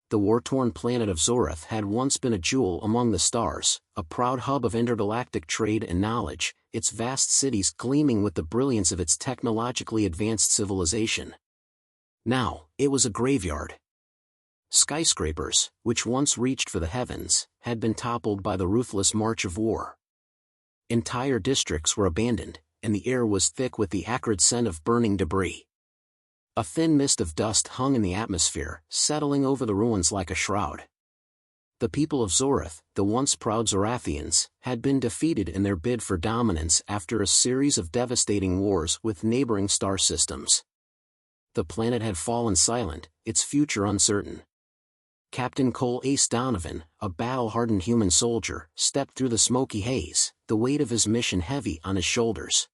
The war-torn planet of Zorath had once been a jewel among the stars, a proud hub of intergalactic trade and knowledge, its vast cities gleaming with the brilliance of its technologically advanced civilization. Now, it was a graveyard. Skyscrapers, which once reached for the heavens, had been toppled by the ruthless march of war. Entire districts were abandoned, and the air was thick with the acrid scent of burning debris. A thin mist of dust hung in the atmosphere, settling over the ruins like a shroud. The people of Zorath, the once proud Zorathians, had been defeated in their bid for dominance after a series of devastating wars with neighboring star systems. The planet had fallen silent, its future uncertain. Captain Cole Ace Donovan, a battle-hardened human soldier, stepped through the smoky haze, the weight of his mission heavy on his shoulders.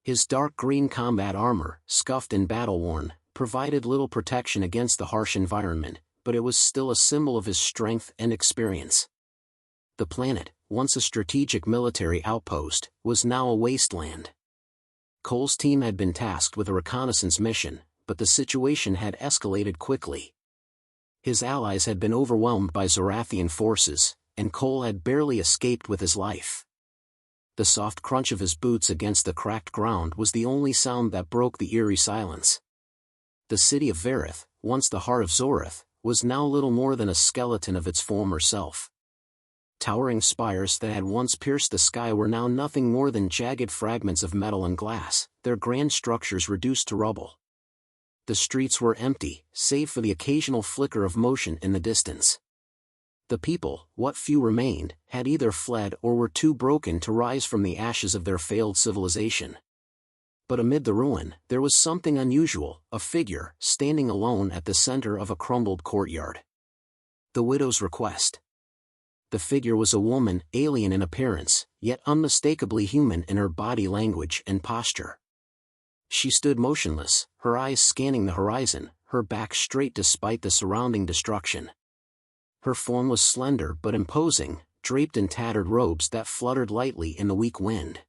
His dark green combat armor, scuffed and battle-worn, provided little protection against the harsh environment, but it was still a symbol of his strength and experience. The planet, once a strategic military outpost, was now a wasteland. Cole's team had been tasked with a reconnaissance mission, but the situation had escalated quickly. His allies had been overwhelmed by Zorathian forces, and Cole had barely escaped with his life. The soft crunch of his boots against the cracked ground was the only sound that broke the eerie silence. The city of Vareth, once the heart of Zorath, was now little more than a skeleton of its former self. Towering spires that had once pierced the sky were now nothing more than jagged fragments of metal and glass, their grand structures reduced to rubble. The streets were empty, save for the occasional flicker of motion in the distance. The people, what few remained, had either fled or were too broken to rise from the ashes of their failed civilization. But amid the ruin, there was something unusual, a figure, standing alone at the center of a crumbled courtyard. The widow's request. The figure was a woman, alien in appearance, yet unmistakably human in her body language and posture. She stood motionless, her eyes scanning the horizon, her back straight despite the surrounding destruction. Her form was slender but imposing, draped in tattered robes that fluttered lightly in the weak wind.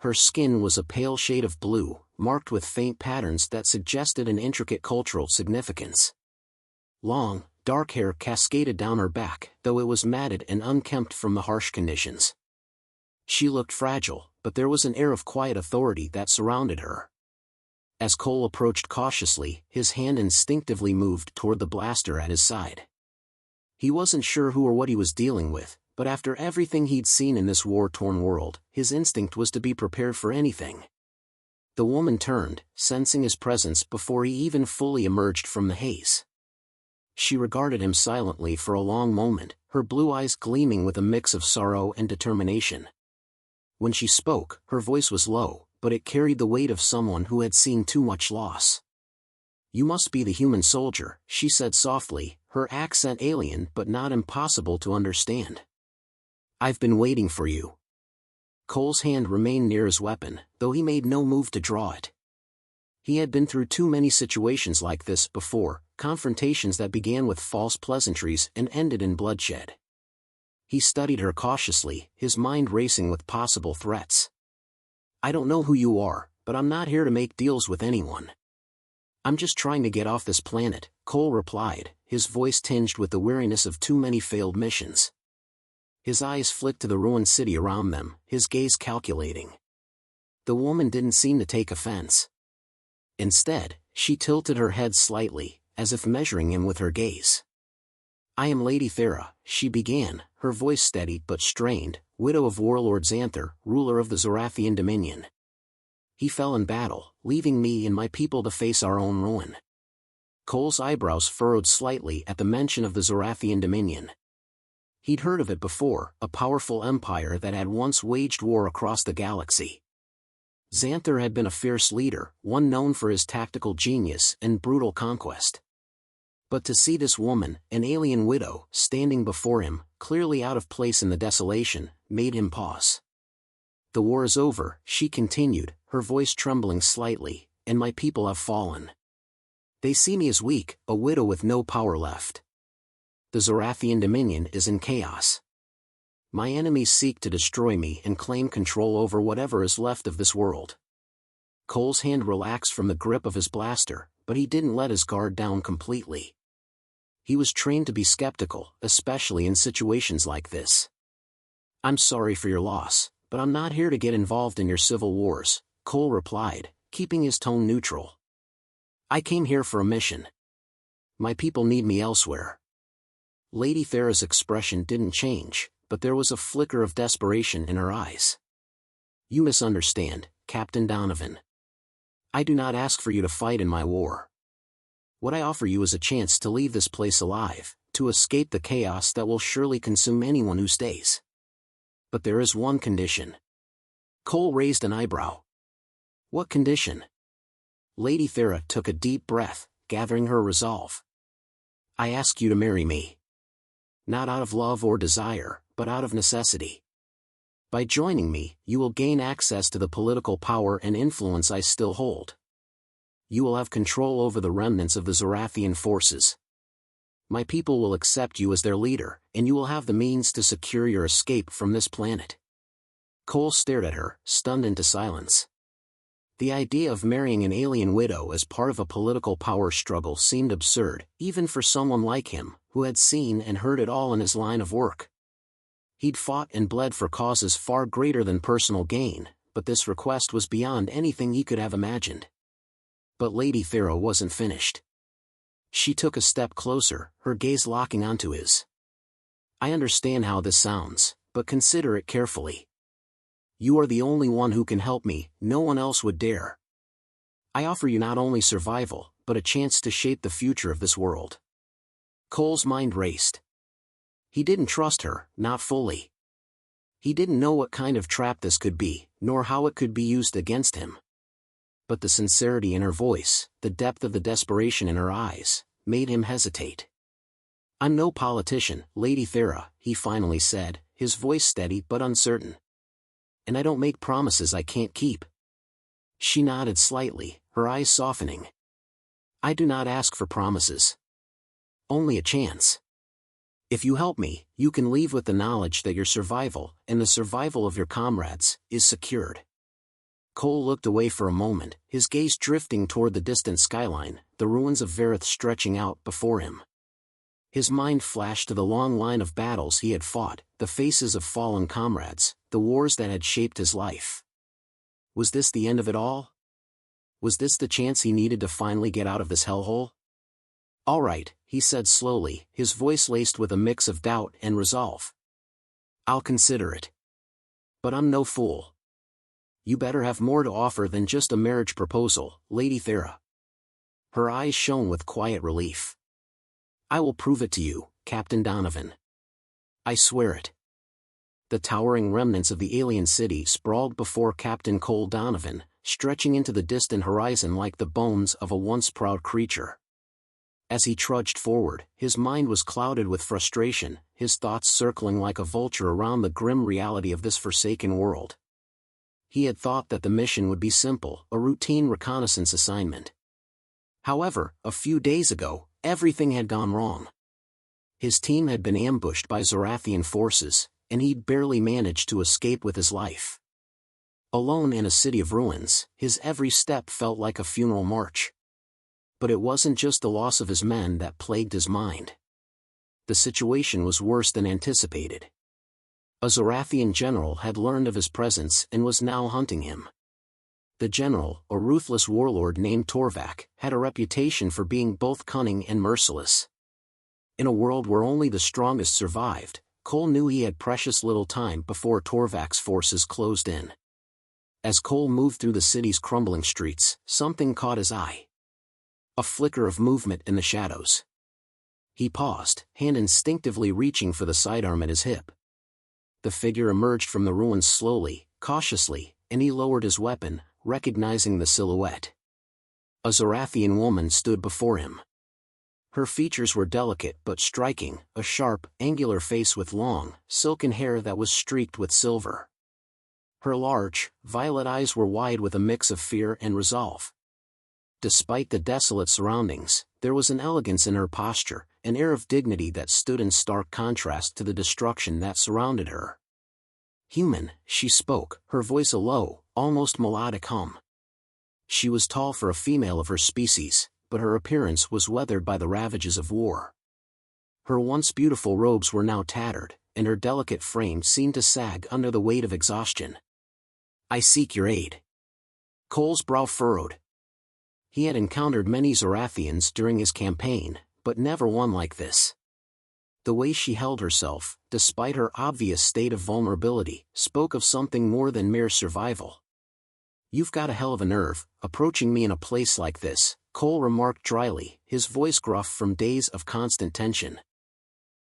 Her skin was a pale shade of blue, marked with faint patterns that suggested an intricate cultural significance. Long, dark hair cascaded down her back, though it was matted and unkempt from the harsh conditions. She looked fragile, but there was an air of quiet authority that surrounded her. As Cole approached cautiously, his hand instinctively moved toward the blaster at his side. He wasn't sure who or what he was dealing with, but after everything he'd seen in this war-torn world, his instinct was to be prepared for anything. The woman turned, sensing his presence before he even fully emerged from the haze. She regarded him silently for a long moment, her blue eyes gleaming with a mix of sorrow and determination. When she spoke, her voice was low, but it carried the weight of someone who had seen too much loss. "You must be the human soldier," she said softly, her accent alien but not impossible to understand. "I've been waiting for you." Cole's hand remained near his weapon, though he made no move to draw it. He had been through too many situations like this before, confrontations that began with false pleasantries and ended in bloodshed. He studied her cautiously, his mind racing with possible threats. "I don't know who you are, but I'm not here to make deals with anyone. I'm just trying to get off this planet," Cole replied, his voice tinged with the weariness of too many failed missions. His eyes flicked to the ruined city around them, his gaze calculating. The woman didn't seem to take offense. Instead, she tilted her head slightly, as if measuring him with her gaze. "I am Lady Thera," she began, her voice steady but strained, widow of Warlord Xanther, ruler of the Zorathian Dominion. "He fell in battle, leaving me and my people to face our own ruin." Cole's eyebrows furrowed slightly at the mention of the Zorathian Dominion. He'd heard of it before, a powerful empire that had once waged war across the galaxy. Xanther had been a fierce leader, one known for his tactical genius and brutal conquest. But to see this woman, an alien widow, standing before him, clearly out of place in the desolation, made him pause. "The war is over," she continued, her voice trembling slightly, "and my people have fallen. They see me as weak, a widow with no power left. The Zorathian Dominion is in chaos. My enemies seek to destroy me and claim control over whatever is left of this world." Cole's hand relaxed from the grip of his blaster, but he didn't let his guard down completely. He was trained to be skeptical, especially in situations like this. "I'm sorry for your loss, but I'm not here to get involved in your civil wars," Cole replied, keeping his tone neutral. "I came here for a mission. My people need me elsewhere." Lady Thera's expression didn't change, but there was a flicker of desperation in her eyes. "You misunderstand, Captain Donovan. I do not ask for you to fight in my war. What I offer you is a chance to leave this place alive, to escape the chaos that will surely consume anyone who stays. But there is one condition." Cole raised an eyebrow. "What condition?" Lady Thera took a deep breath, gathering her resolve. "I ask you to marry me. Not out of love or desire, but out of necessity. By joining me, you will gain access to the political power and influence I still hold. You will have control over the remnants of the Zorathian forces. My people will accept you as their leader, and you will have the means to secure your escape from this planet." Cole stared at her, stunned into silence. The idea of marrying an alien widow as part of a political power struggle seemed absurd, even for someone like him, who had seen and heard it all in his line of work. He'd fought and bled for causes far greater than personal gain, but this request was beyond anything he could have imagined. But Lady Thera wasn't finished. She took a step closer, her gaze locking onto his. "I understand how this sounds, but consider it carefully. You are the only one who can help me, no one else would dare. I offer you not only survival, but a chance to shape the future of this world." Cole's mind raced. He didn't trust her, not fully. He didn't know what kind of trap this could be, nor how it could be used against him. But the sincerity in her voice, the depth of the desperation in her eyes, made him hesitate. "I'm no politician, Lady Thera," he finally said, his voice steady but uncertain. "And I don't make promises I can't keep." She nodded slightly, her eyes softening. "I do not ask for promises. Only a chance. If you help me, you can leave with the knowledge that your survival, and the survival of your comrades, is secured." Cole looked away for a moment, his gaze drifting toward the distant skyline, the ruins of Varith stretching out before him. His mind flashed to the long line of battles he had fought, the faces of fallen comrades, the wars that had shaped his life. Was this the end of it all? Was this the chance he needed to finally get out of this hellhole? "All right," he said slowly, his voice laced with a mix of doubt and resolve. "I'll consider it. But I'm no fool. You better have more to offer than just a marriage proposal, Lady Thera." Her eyes shone with quiet relief. "I will prove it to you, Captain Donovan. I swear it." The towering remnants of the alien city sprawled before Captain Cole Donovan, stretching into the distant horizon like the bones of a once proud creature. As he trudged forward, his mind was clouded with frustration, his thoughts circling like a vulture around the grim reality of this forsaken world. He had thought that the mission would be simple, a routine reconnaissance assignment. However, a few days ago, everything had gone wrong. His team had been ambushed by Zorathian forces, and he'd barely managed to escape with his life. Alone in a city of ruins, his every step felt like a funeral march. But it wasn't just the loss of his men that plagued his mind. The situation was worse than anticipated. A Zorathian general had learned of his presence and was now hunting him. The general, a ruthless warlord named Torvak, had a reputation for being both cunning and merciless. In a world where only the strongest survived, Cole knew he had precious little time before Torvak's forces closed in. As Cole moved through the city's crumbling streets, something caught his eye. A flicker of movement in the shadows. He paused, hand instinctively reaching for the sidearm at his hip. The figure emerged from the ruins slowly, cautiously, and he lowered his weapon, recognizing the silhouette. A Zorathian woman stood before him. Her features were delicate but striking, a sharp, angular face with long, silken hair that was streaked with silver. Her large, violet eyes were wide with a mix of fear and resolve. Despite the desolate surroundings, there was an elegance in her posture, an air of dignity that stood in stark contrast to the destruction that surrounded her. "Human," she spoke, her voice a low, almost melodic hum. She was tall for a female of her species, but her appearance was weathered by the ravages of war. Her once beautiful robes were now tattered, and her delicate frame seemed to sag under the weight of exhaustion. "I seek your aid." Cole's brow furrowed. He had encountered many Zorathians during his campaign, but never one like this. The way she held herself, despite her obvious state of vulnerability, spoke of something more than mere survival. "You've got a hell of a nerve, approaching me in a place like this," Cole remarked dryly, his voice gruff from days of constant tension.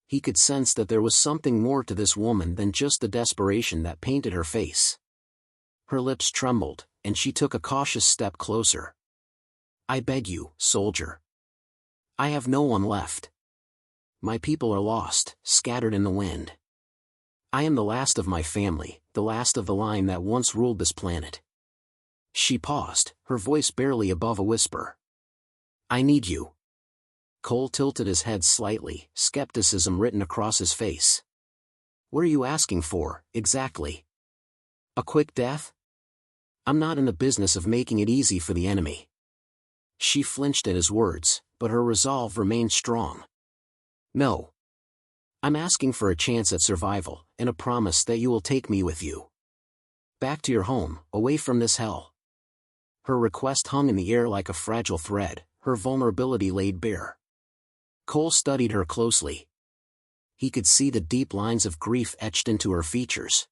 He could sense that there was something more to this woman than just the desperation that painted her face. Her lips trembled, and she took a cautious step closer. "I beg you, soldier. I have no one left. My people are lost, scattered in the wind. I am the last of my family, the last of the line that once ruled this planet." She paused, her voice barely above a whisper. "I need you." Cole tilted his head slightly, skepticism written across his face. "What are you asking for, exactly? A quick death? I'm not in the business of making it easy for the enemy." She flinched at his words, but her resolve remained strong. "No. I'm asking for a chance at survival, and a promise that you will take me with you. Back to your home, away from this hell." Her request hung in the air like a fragile thread, her vulnerability laid bare. Cole studied her closely. He could see the deep lines of grief etched into her features.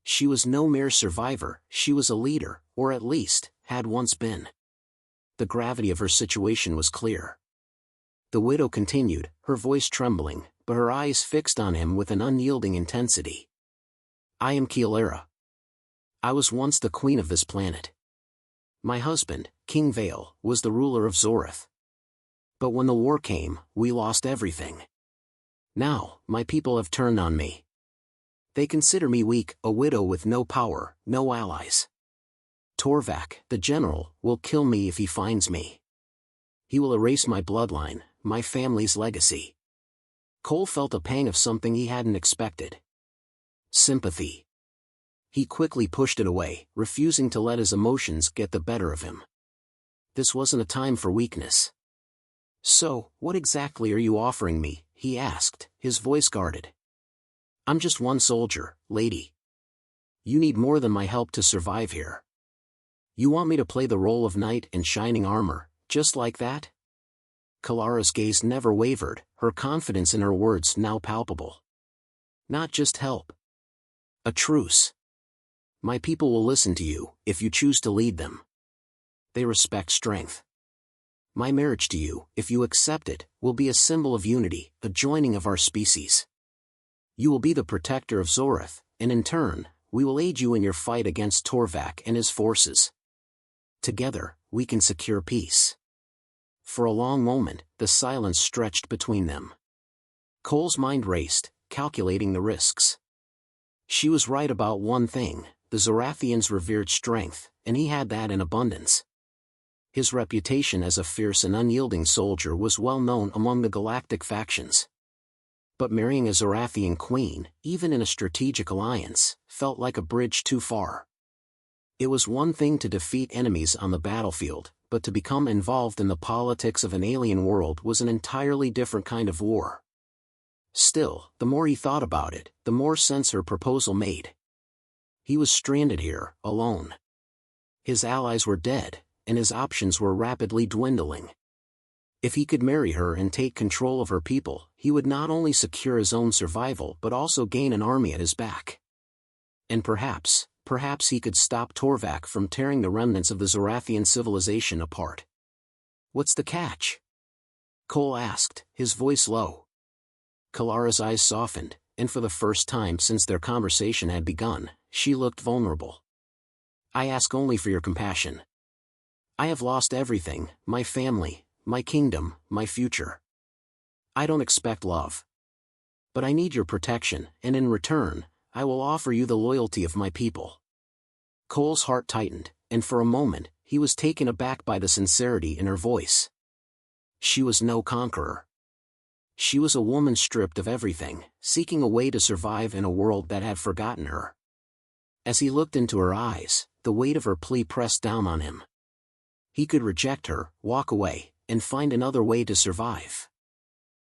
She was no mere survivor, she was a leader, or at least, had once been. The gravity of her situation was clear. The widow continued, her voice trembling, but her eyes fixed on him with an unyielding intensity. "I am Kealara. I was once the queen of this planet. My husband, King Vale, was the ruler of Zorath. But when the war came, we lost everything. Now, my people have turned on me. They consider me weak, a widow with no power, no allies. Torvak, the general, will kill me if he finds me. He will erase my bloodline, my family's legacy." Cole felt a pang of something he hadn't expected. Sympathy. He quickly pushed it away, refusing to let his emotions get the better of him. This wasn't a time for weakness. "So, what exactly are you offering me?" he asked, his voice guarded. "I'm just one soldier, lady. You need more than my help to survive here. You want me to play the role of knight in shining armor, just like that?" Kalara's gaze never wavered, her confidence in her words now palpable. "Not just help. A truce. My people will listen to you, if you choose to lead them. They respect strength. My marriage to you, if you accept it, will be a symbol of unity, a joining of our species. You will be the protector of Zorath, and in turn, we will aid you in your fight against Torvak and his forces. Together, we can secure peace." For a long moment, the silence stretched between them. Cole's mind raced, calculating the risks. She was right about one thing: the Zorathians revered strength, and he had that in abundance. His reputation as a fierce and unyielding soldier was well known among the galactic factions. But marrying a Zorathian queen, even in a strategic alliance, felt like a bridge too far. It was one thing to defeat enemies on the battlefield, but to become involved in the politics of an alien world was an entirely different kind of war. Still, the more he thought about it, the more sense her proposal made. He was stranded here, alone. His allies were dead, and his options were rapidly dwindling. If he could marry her and take control of her people, he would not only secure his own survival but also gain an army at his back. And perhaps he could stop Torvak from tearing the remnants of the Zorathian civilization apart. "What's the catch?" Cole asked, his voice low. Kalara's eyes softened, and for the first time since their conversation had begun, she looked vulnerable. "I ask only for your compassion. I have lost everything, my family, my kingdom, my future. I don't expect love. But I need your protection, and in return, I will offer you the loyalty of my people." Cole's heart tightened, and for a moment, he was taken aback by the sincerity in her voice. She was no conqueror. She was a woman stripped of everything, seeking a way to survive in a world that had forgotten her. As he looked into her eyes, the weight of her plea pressed down on him. He could reject her, walk away, and find another way to survive.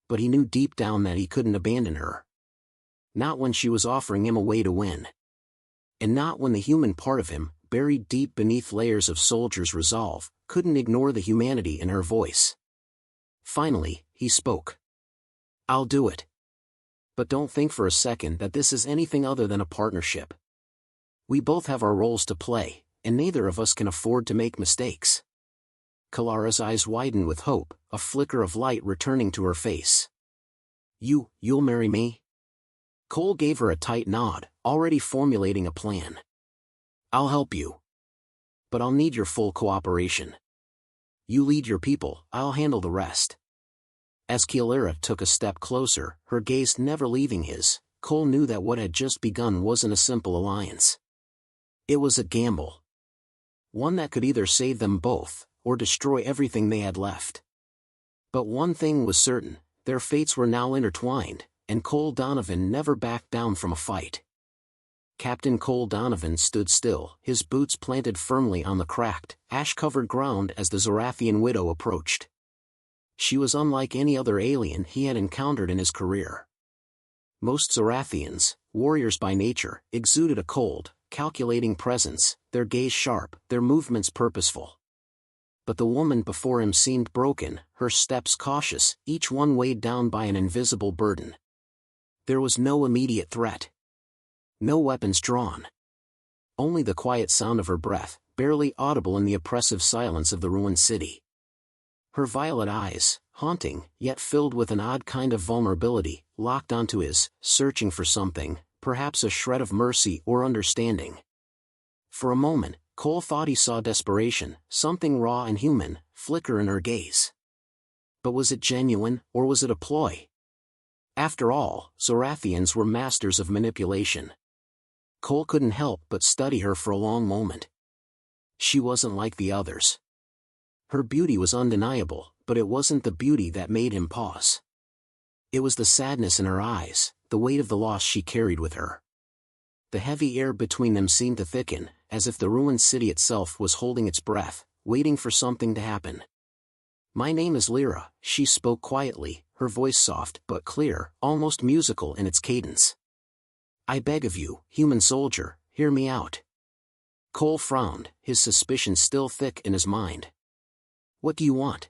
But he knew deep down that he couldn't abandon her. Not when she was offering him a way to win. And not when the human part of him, buried deep beneath layers of soldier's resolve, couldn't ignore the humanity in her voice. Finally, he spoke. "I'll do it. But don't think for a second that this is anything other than a partnership. We both have our roles to play, and neither of us can afford to make mistakes." Kalara's eyes widened with hope, a flicker of light returning to her face. You'll marry me?" Cole gave her a tight nod, already formulating a plan. "I'll help you. But I'll need your full cooperation. You lead your people, I'll handle the rest." As Kalara took a step closer, her gaze never leaving his, Cole knew that what had just begun wasn't a simple alliance. It was a gamble. One that could either save them both, or destroy everything they had left. But one thing was certain, their fates were now intertwined, and Cole Donovan never backed down from a fight. Captain Cole Donovan stood still, his boots planted firmly on the cracked, ash-covered ground as the Zorathian widow approached. She was unlike any other alien he had encountered in his career. Most Zorathians, warriors by nature, exuded a cold, calculating presence, their gaze sharp, their movements purposeful. But the woman before him seemed broken, her steps cautious, each one weighed down by an invisible burden. There was no immediate threat. No weapons drawn. Only the quiet sound of her breath, barely audible in the oppressive silence of the ruined city. Her violet eyes, haunting, yet filled with an odd kind of vulnerability, locked onto his, searching for something, perhaps a shred of mercy or understanding. For a moment, Cole thought he saw desperation, something raw and human, flicker in her gaze. But was it genuine, or was it a ploy? After all, Zorathians were masters of manipulation. Cole couldn't help but study her for a long moment. She wasn't like the others. Her beauty was undeniable, but it wasn't the beauty that made him pause. It was the sadness in her eyes, the weight of the loss she carried with her. The heavy air between them seemed to thicken, as if the ruined city itself was holding its breath, waiting for something to happen. "My name is Lyra," she spoke quietly, her voice soft but clear, almost musical in its cadence. "I beg of you, human soldier, hear me out." Cole frowned, his suspicion still thick in his mind. "What do you want?"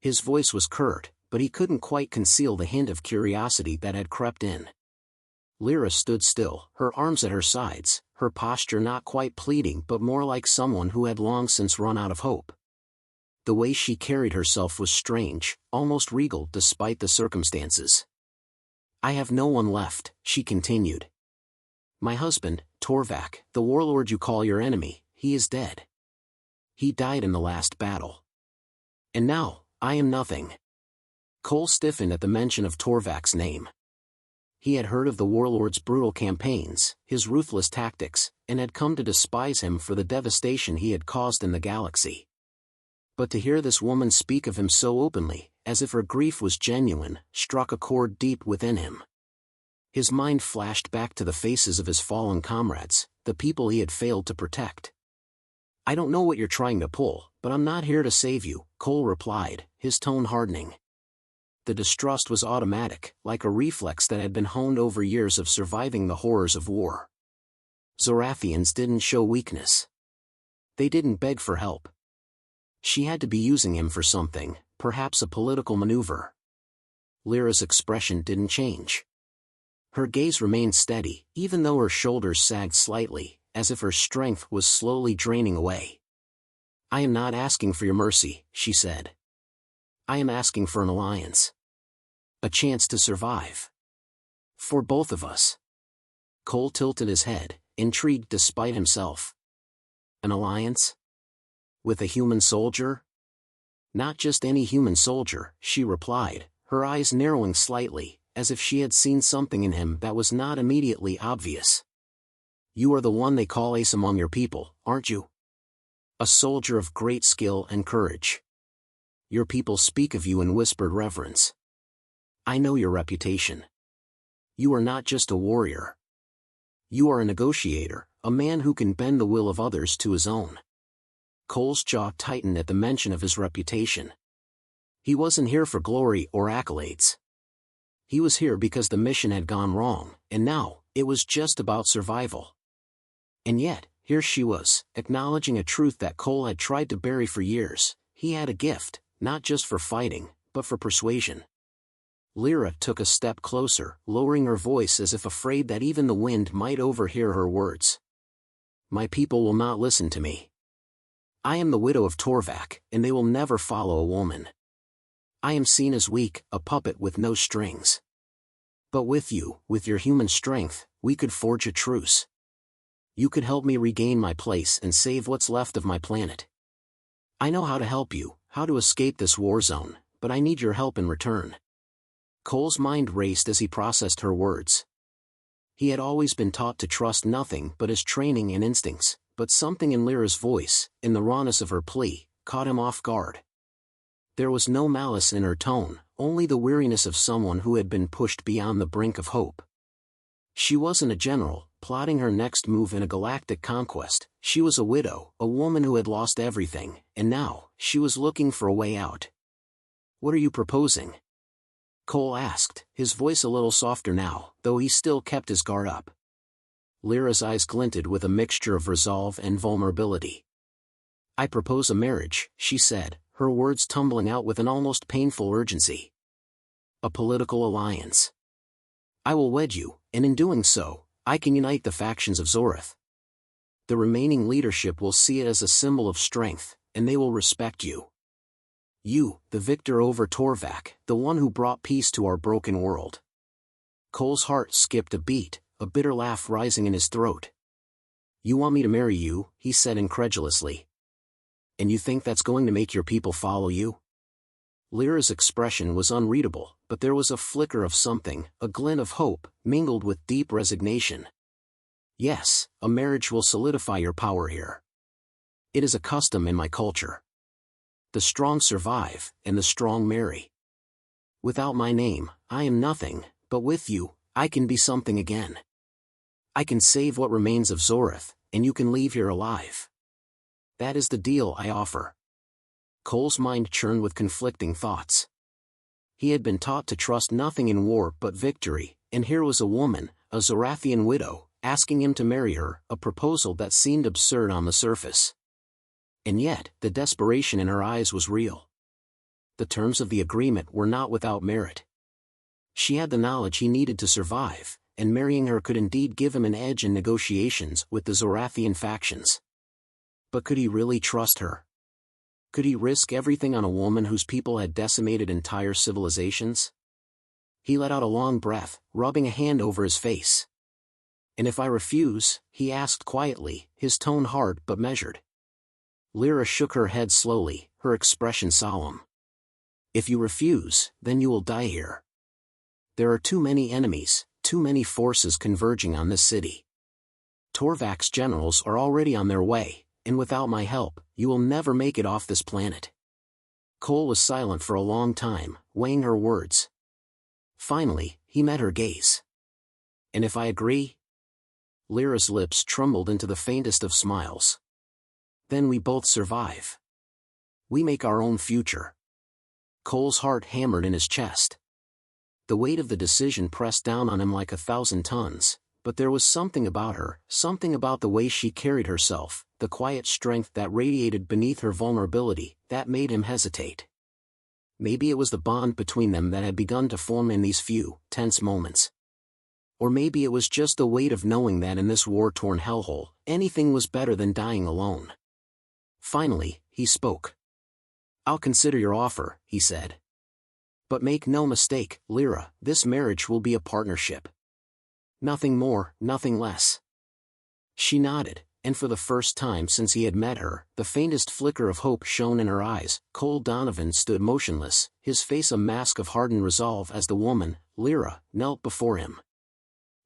His voice was curt, but he couldn't quite conceal the hint of curiosity that had crept in. Lyra stood still, her arms at her sides, her posture not quite pleading but more like someone who had long since run out of hope. The way she carried herself was strange, almost regal despite the circumstances. "I have no one left," she continued. "My husband, Torvak, the warlord you call your enemy, he is dead. He died in the last battle. And now, I am nothing." Cole stiffened at the mention of Torvak's name. He had heard of the warlord's brutal campaigns, his ruthless tactics, and had come to despise him for the devastation he had caused in the galaxy. But to hear this woman speak of him so openly, as if her grief was genuine, struck a chord deep within him. His mind flashed back to the faces of his fallen comrades, the people he had failed to protect. "I don't know what you're trying to pull, but I'm not here to save you," Cole replied, his tone hardening. The distrust was automatic, like a reflex that had been honed over years of surviving the horrors of war. Zorathians didn't show weakness. They didn't beg for help. She had to be using him for something, perhaps a political maneuver. Lyra's expression didn't change. Her gaze remained steady, even though her shoulders sagged slightly, as if her strength was slowly draining away. "I am not asking for your mercy," she said. "I am asking for an alliance. A chance to survive. For both of us." Cole tilted his head, intrigued despite himself. "An alliance? With a human soldier?" "Not just any human soldier," she replied, her eyes narrowing slightly, as if she had seen something in him that was not immediately obvious. "You are the one they call ace among your people, aren't you? A soldier of great skill and courage. Your people speak of you in whispered reverence. I know your reputation. You are not just a warrior. You are a negotiator, a man who can bend the will of others to his own." Cole's jaw tightened at the mention of his reputation. He wasn't here for glory or accolades. He was here because the mission had gone wrong, and now, it was just about survival. And yet, here she was, acknowledging a truth that Cole had tried to bury for years. He had a gift, not just for fighting, but for persuasion. Lyra took a step closer, lowering her voice as if afraid that even the wind might overhear her words. My people will not listen to me. I am the widow of Torvak, and they will never follow a woman. I am seen as weak, a puppet with no strings. But with you, with your human strength, we could forge a truce. You could help me regain my place and save what's left of my planet. I know how to help you, how to escape this war zone, but I need your help in return. Cole's mind raced as he processed her words. He had always been taught to trust nothing but his training and instincts, but something in Lyra's voice, in the rawness of her plea, caught him off guard. There was no malice in her tone, only the weariness of someone who had been pushed beyond the brink of hope. She wasn't a general, plotting her next move in a galactic conquest. She was a widow, a woman who had lost everything, and now, she was looking for a way out. What are you proposing? Cole asked, his voice a little softer now, though he still kept his guard up. Lyra's eyes glinted with a mixture of resolve and vulnerability. I propose a marriage, she said, her words tumbling out with an almost painful urgency. A political alliance. I will wed you, and in doing so, I can unite the factions of Zorath. The remaining leadership will see it as a symbol of strength, and they will respect you. You, the victor over Torvak, the one who brought peace to our broken world. Cole's heart skipped a beat, a bitter laugh rising in his throat. You want me to marry you, he said incredulously. And you think that's going to make your people follow you? Lyra's expression was unreadable, but there was a flicker of something, a glint of hope, mingled with deep resignation. Yes, a marriage will solidify your power here. It is a custom in my culture. The strong survive, and the strong marry. Without my name, I am nothing, but with you, I can be something again. I can save what remains of Zorath, and you can leave here alive. That is the deal I offer. Cole's mind churned with conflicting thoughts. He had been taught to trust nothing in war but victory, and here was a woman, a Zorathian widow, asking him to marry her, a proposal that seemed absurd on the surface. And yet, the desperation in her eyes was real. The terms of the agreement were not without merit. She had the knowledge he needed to survive, and marrying her could indeed give him an edge in negotiations with the Zorathian factions. But could he really trust her? Could he risk everything on a woman whose people had decimated entire civilizations? He let out a long breath, rubbing a hand over his face. And if I refuse, he asked quietly, his tone hard but measured. Lyra shook her head slowly, her expression solemn. If you refuse, then you will die here. There are too many enemies, too many forces converging on this city. Torvak's generals are already on their way, and without my help, you will never make it off this planet. Cole was silent for a long time, weighing her words. Finally, he met her gaze. And if I agree? Lyra's lips trembled into the faintest of smiles. Then we both survive. We make our own future. Cole's heart hammered in his chest. The weight of the decision pressed down on him like 1,000 tons, but there was something about her, something about the way she carried herself, the quiet strength that radiated beneath her vulnerability, that made him hesitate. Maybe it was the bond between them that had begun to form in these few, tense moments. Or maybe it was just the weight of knowing that in this war-torn hellhole, anything was better than dying alone. Finally, he spoke. I'll consider your offer, he said. But make no mistake, Lyra, this marriage will be a partnership. Nothing more, nothing less. She nodded, and for the first time since he had met her, the faintest flicker of hope shone in her eyes. Cole Donovan stood motionless, his face a mask of hardened resolve as the woman, Lyra, knelt before him.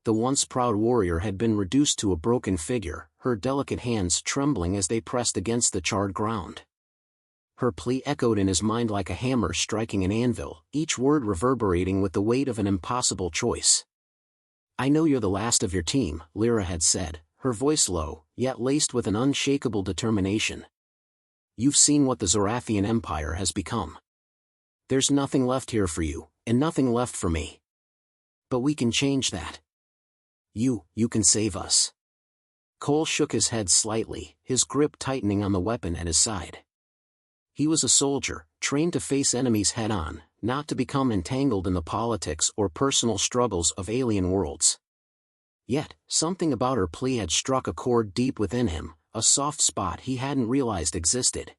The once proud warrior had been reduced to a broken figure, her delicate hands trembling as they pressed against the charred ground. Her plea echoed in his mind like a hammer striking an anvil, each word reverberating with the weight of an impossible choice. I know you're the last of your team, Lyra had said, her voice low, yet laced with an unshakable determination. You've seen what the Zorathian Empire has become. There's nothing left here for you, and nothing left for me. But we can change that. You can save us. Cole shook his head slightly, his grip tightening on the weapon at his side. He was a soldier, trained to face enemies head-on, not to become entangled in the politics or personal struggles of alien worlds. Yet, something about her plea had struck a chord deep within him, a soft spot he hadn't realized existed.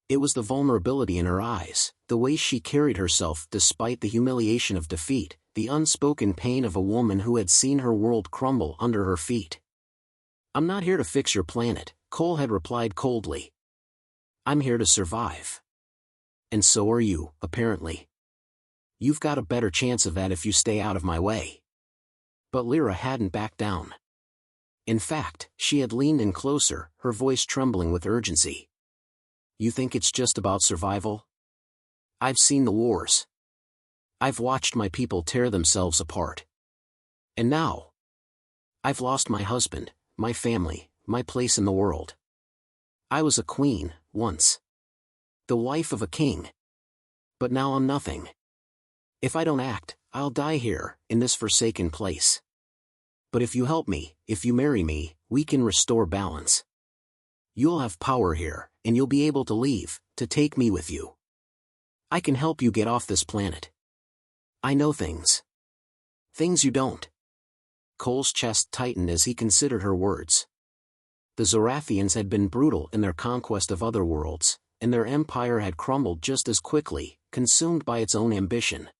It was the vulnerability in her eyes, the way she carried herself despite the humiliation of defeat, the unspoken pain of a woman who had seen her world crumble under her feet. "I'm not here to fix your planet," Cole had replied coldly. "I'm here to survive. And so are you, apparently. You've got a better chance of that if you stay out of my way." But Lyra hadn't backed down. In fact, she had leaned in closer, her voice trembling with urgency. "You think it's just about survival? I've seen the wars. I've watched my people tear themselves apart. And now, I've lost my husband, my family, my place in the world. I was a queen, once. The wife of a king. But now I'm nothing. If I don't act, I'll die here, in this forsaken place. But if you help me, if you marry me, we can restore balance. You'll have power here, and you'll be able to leave, to take me with you. I can help you get off this planet. I know things. Things you don't." Cole's chest tightened as he considered her words. The Zorathians had been brutal in their conquest of other worlds, and their empire had crumbled just as quickly, consumed by its own ambition.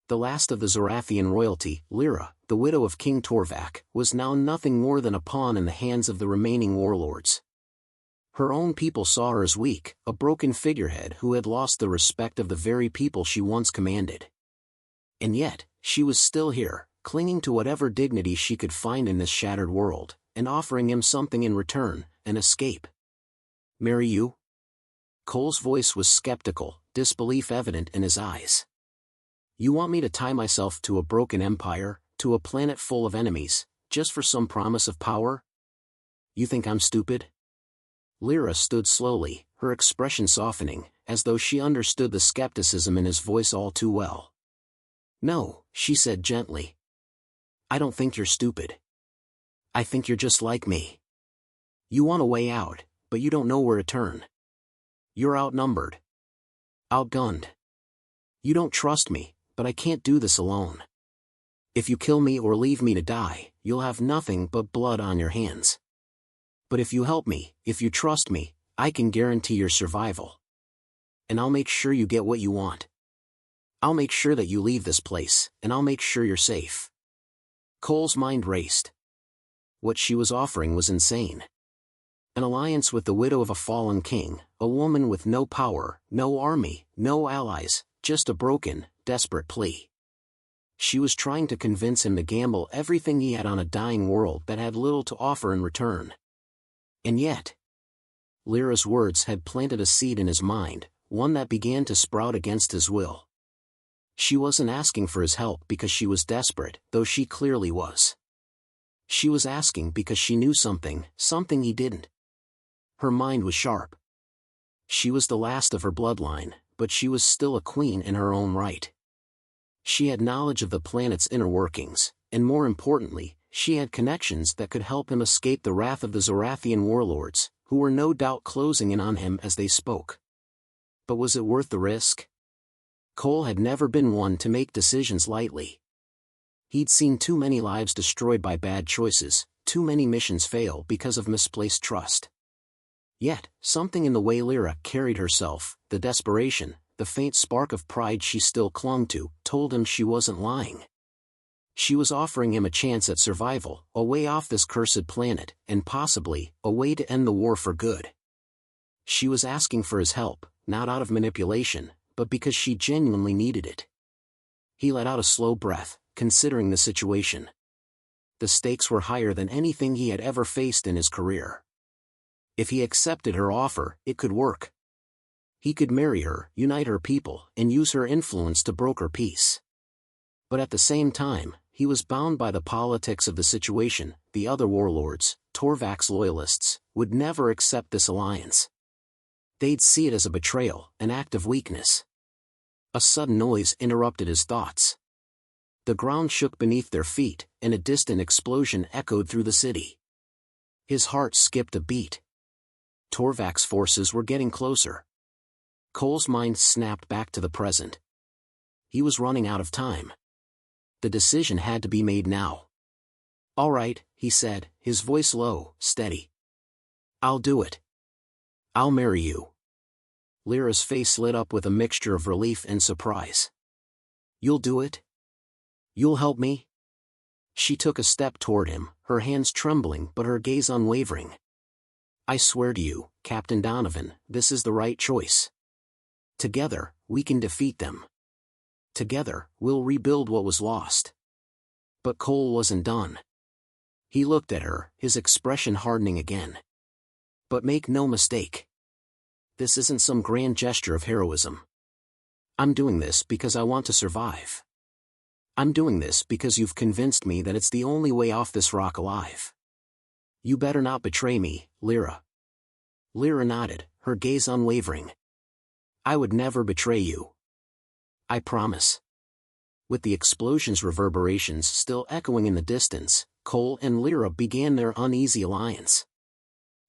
The last of the Zorathian royalty, Lyra, the widow of King Torvak, was now nothing more than a pawn in the hands of the remaining warlords. Her own people saw her as weak, a broken figurehead who had lost the respect of the very people she once commanded. And yet, she was still here, clinging to whatever dignity she could find in this shattered world, and offering him something in return, an escape. "Marry you?" Cole's voice was skeptical, disbelief evident in his eyes. "You want me to tie myself to a broken empire, to a planet full of enemies, just for some promise of power? You think I'm stupid?" Lyra stood slowly, her expression softening, as though she understood the skepticism in his voice all too well. "No," she said gently. "I don't think you're stupid. I think you're just like me. You want a way out, but you don't know where to turn. You're outnumbered. Outgunned. You don't trust me, but I can't do this alone. If you kill me or leave me to die, you'll have nothing but blood on your hands. But if you help me, if you trust me, I can guarantee your survival. And I'll make sure you get what you want. I'll make sure that you leave this place, and I'll make sure you're safe." Cole's mind raced. What she was offering was insane. An alliance with the widow of a fallen king, a woman with no power, no army, no allies, just a broken, desperate plea. She was trying to convince him to gamble everything he had on a dying world that had little to offer in return. And yet, Lyra's words had planted a seed in his mind, one that began to sprout against his will. She wasn't asking for his help because she was desperate, though she clearly was. She was asking because she knew something he didn't. Her mind was sharp. She was the last of her bloodline, but she was still a queen in her own right. She had knowledge of the planet's inner workings, and more importantly, she had connections that could help him escape the wrath of the Zorathian warlords, who were no doubt closing in on him as they spoke. But was it worth the risk? Cole had never been one to make decisions lightly. He'd seen too many lives destroyed by bad choices, too many missions fail because of misplaced trust. Yet, something in the way Lyra carried herself, the desperation, the faint spark of pride she still clung to, told him she wasn't lying. She was offering him a chance at survival, a way off this cursed planet, and possibly, a way to end the war for good. She was asking for his help, not out of manipulation, but because she genuinely needed it. He let out a slow breath, considering the situation. The stakes were higher than anything he had ever faced in his career. If he accepted her offer, it could work. He could marry her, unite her people, and use her influence to broker peace. But at the same time, he was bound by the politics of the situation. The other warlords, Torvak's loyalists, would never accept this alliance. They'd see it as a betrayal, an act of weakness. A sudden noise interrupted his thoughts. The ground shook beneath their feet, and a distant explosion echoed through the city. His heart skipped a beat. Torvak's forces were getting closer. Cole's mind snapped back to the present. He was running out of time. The decision had to be made now. "All right," he said, his voice low, steady. "I'll do it. I'll marry you." Lyra's face lit up with a mixture of relief and surprise. "You'll do it? You'll help me?" She took a step toward him, her hands trembling but her gaze unwavering. "I swear to you, Captain Donovan, this is the right choice. Together, we can defeat them. Together, we'll rebuild what was lost." But Cole wasn't done. He looked at her, his expression hardening again. "But make no mistake. This isn't some grand gesture of heroism. I'm doing this because I want to survive. I'm doing this because you've convinced me that it's the only way off this rock alive. You better not betray me, Lyra." Lyra nodded, her gaze unwavering. "I would never betray you. I promise." With the explosion's reverberations still echoing in the distance, Cole and Lyra began their uneasy alliance.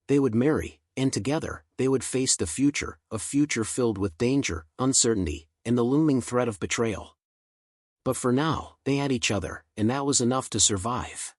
They would marry, and together, they would face the future, a future filled with danger, uncertainty, and the looming threat of betrayal. But for now, they had each other, and that was enough to survive.